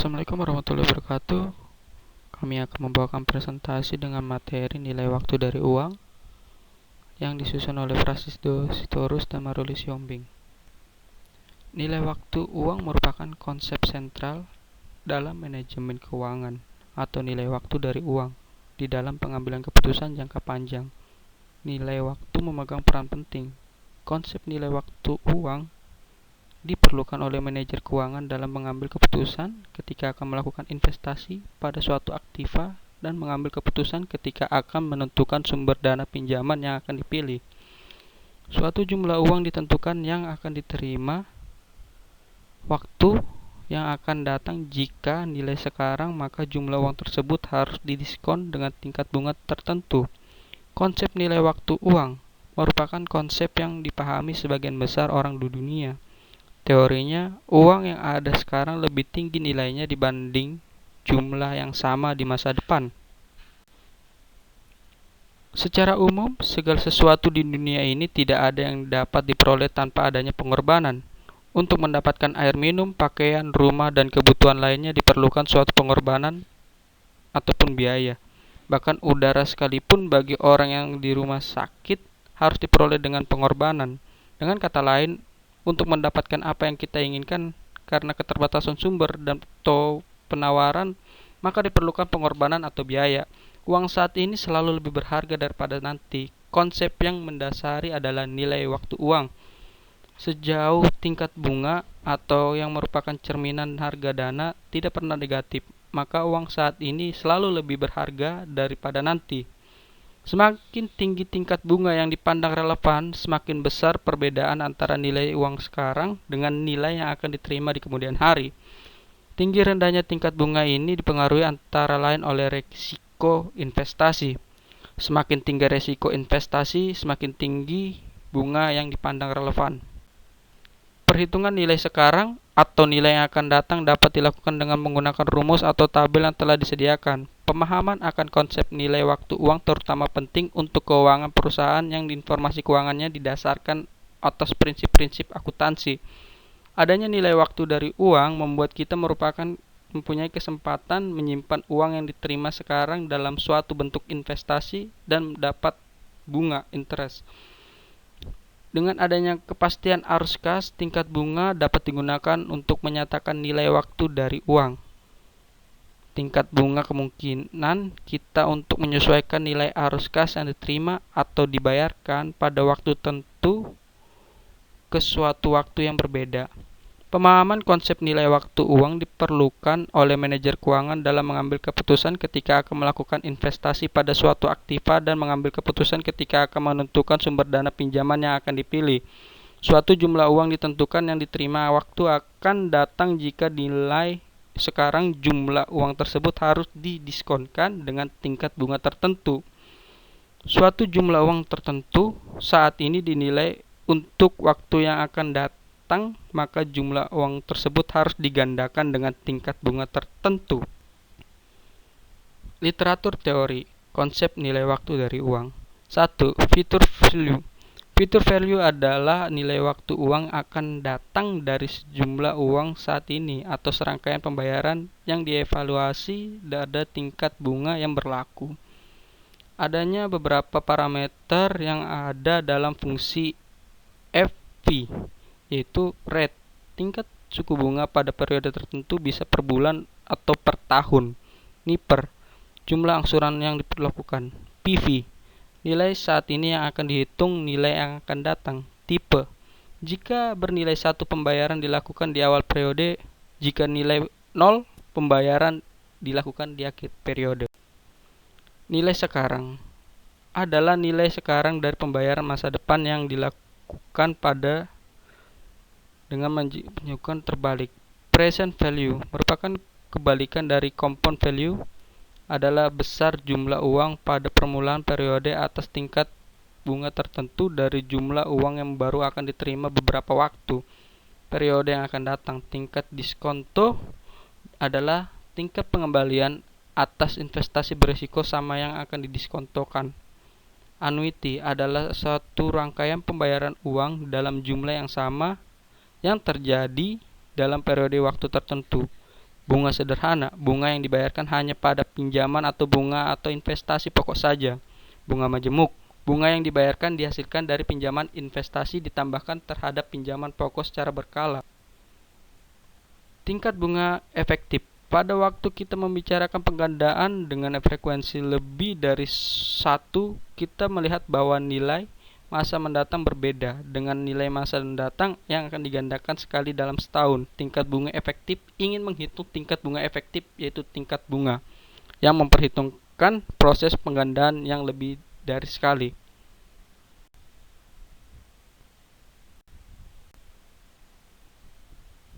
Assalamualaikum warahmatullahi wabarakatuh. Kami akan membawakan presentasi dengan materi nilai waktu dari uang yang disusun oleh Francisco Sitorus dan Maruli Siombing. Nilai waktu uang merupakan konsep sentral dalam manajemen keuangan atau nilai waktu dari uang di dalam pengambilan keputusan jangka panjang. Nilai waktu memegang peran penting. Konsep nilai waktu uang diperlukan oleh manajer keuangan dalam mengambil keputusan ketika akan melakukan investasi pada suatu aktiva dan mengambil keputusan ketika akan menentukan sumber dana pinjaman yang akan dipilih. Suatu jumlah uang ditentukan yang akan diterima waktu yang akan datang. Jika nilai sekarang, maka jumlah uang tersebut harus didiskon dengan tingkat bunga tertentu. Konsep nilai waktu uang merupakan konsep yang dipahami sebagian besar orang di dunia. Teorinya, uang yang ada sekarang lebih tinggi nilainya dibanding jumlah yang sama di masa depan. Secara umum, segala sesuatu di dunia ini tidak ada yang dapat diperoleh tanpa adanya pengorbanan. Untuk mendapatkan air minum, pakaian, rumah, dan kebutuhan lainnya diperlukan suatu pengorbanan ataupun biaya. Bahkan udara sekalipun bagi orang yang di rumah sakit harus diperoleh dengan pengorbanan. Dengan kata lain, untuk mendapatkan apa yang kita inginkan karena keterbatasan sumber dan atau penawaran, maka diperlukan pengorbanan atau biaya. Uang saat ini selalu lebih berharga daripada nanti. Konsep yang mendasari adalah nilai waktu uang. Sejauh tingkat bunga atau yang merupakan cerminan harga dana tidak pernah negatif, maka uang saat ini selalu lebih berharga daripada nanti. Semakin tinggi tingkat bunga yang dipandang relevan, semakin besar perbedaan antara nilai uang sekarang dengan nilai yang akan diterima di kemudian hari. Tinggi rendahnya tingkat bunga ini dipengaruhi antara lain oleh risiko investasi. Semakin tinggi risiko investasi, semakin tinggi bunga yang dipandang relevan. Perhitungan nilai sekarang atau nilai yang akan datang dapat dilakukan dengan menggunakan rumus atau tabel yang telah disediakan. Pemahaman akan konsep nilai waktu uang terutama penting untuk keuangan perusahaan yang informasi keuangannya didasarkan atas prinsip-prinsip akuntansi. Adanya nilai waktu dari uang membuat kita mempunyai kesempatan menyimpan uang yang diterima sekarang dalam suatu bentuk investasi dan dapat bunga interest. Dengan adanya kepastian arus kas, tingkat bunga dapat digunakan untuk menyatakan nilai waktu dari uang. Tingkat bunga kemungkinan kita untuk menyesuaikan nilai arus kas yang diterima atau dibayarkan pada waktu tertentu ke suatu waktu yang berbeda. Pemahaman konsep nilai waktu uang diperlukan oleh manajer keuangan dalam mengambil keputusan ketika akan melakukan investasi pada suatu aktiva dan mengambil keputusan ketika akan menentukan sumber dana pinjaman yang akan dipilih. Suatu jumlah uang ditentukan yang diterima waktu akan datang jika nilai sekarang jumlah uang tersebut harus didiskonkan dengan tingkat bunga tertentu. Suatu jumlah uang tertentu saat ini dinilai untuk waktu yang akan datang, maka jumlah uang tersebut harus digandakan dengan tingkat bunga tertentu. Literatur teori konsep nilai waktu dari uang. 1. Future value. Future value adalah nilai waktu uang akan datang dari sejumlah uang saat ini atau serangkaian pembayaran yang dievaluasi pada tingkat bunga yang berlaku. Adanya beberapa parameter yang ada dalam fungsi FV, yaitu rate, tingkat suku bunga pada periode tertentu bisa per bulan atau per tahun. NIPER, jumlah angsuran yang diperlakukan. PV, nilai saat ini yang akan dihitung nilai yang akan datang. Tipe, jika bernilai 1 pembayaran dilakukan di awal periode, jika nilai 0 pembayaran dilakukan di akhir periode. Nilai sekarang adalah nilai sekarang dari pembayaran masa depan yang dilakukan pada dengan menunjukkan terbalik. Present value merupakan kebalikan dari compound value, adalah besar jumlah uang pada permulaan periode atas tingkat bunga tertentu dari jumlah uang yang baru akan diterima beberapa waktu periode yang akan datang. Tingkat diskonto adalah tingkat pengembalian atas investasi berisiko sama yang akan didiskontokan. Annuity adalah suatu rangkaian pembayaran uang dalam jumlah yang sama yang terjadi dalam periode waktu tertentu. Bunga sederhana, bunga yang dibayarkan hanya pada pinjaman atau bunga atau investasi pokok saja. Bunga majemuk, bunga yang dibayarkan dihasilkan dari pinjaman investasi ditambahkan terhadap pinjaman pokok secara berkala. Tingkat bunga efektif. Pada waktu kita membicarakan penggandaan dengan frekuensi lebih dari 1, kita melihat bahwa nilai masa mendatang berbeda dengan nilai masa mendatang yang akan digandakan sekali dalam setahun. Tingkat bunga efektif ingin menghitung tingkat bunga efektif, yaitu tingkat bunga yang memperhitungkan proses penggandaan yang lebih dari sekali.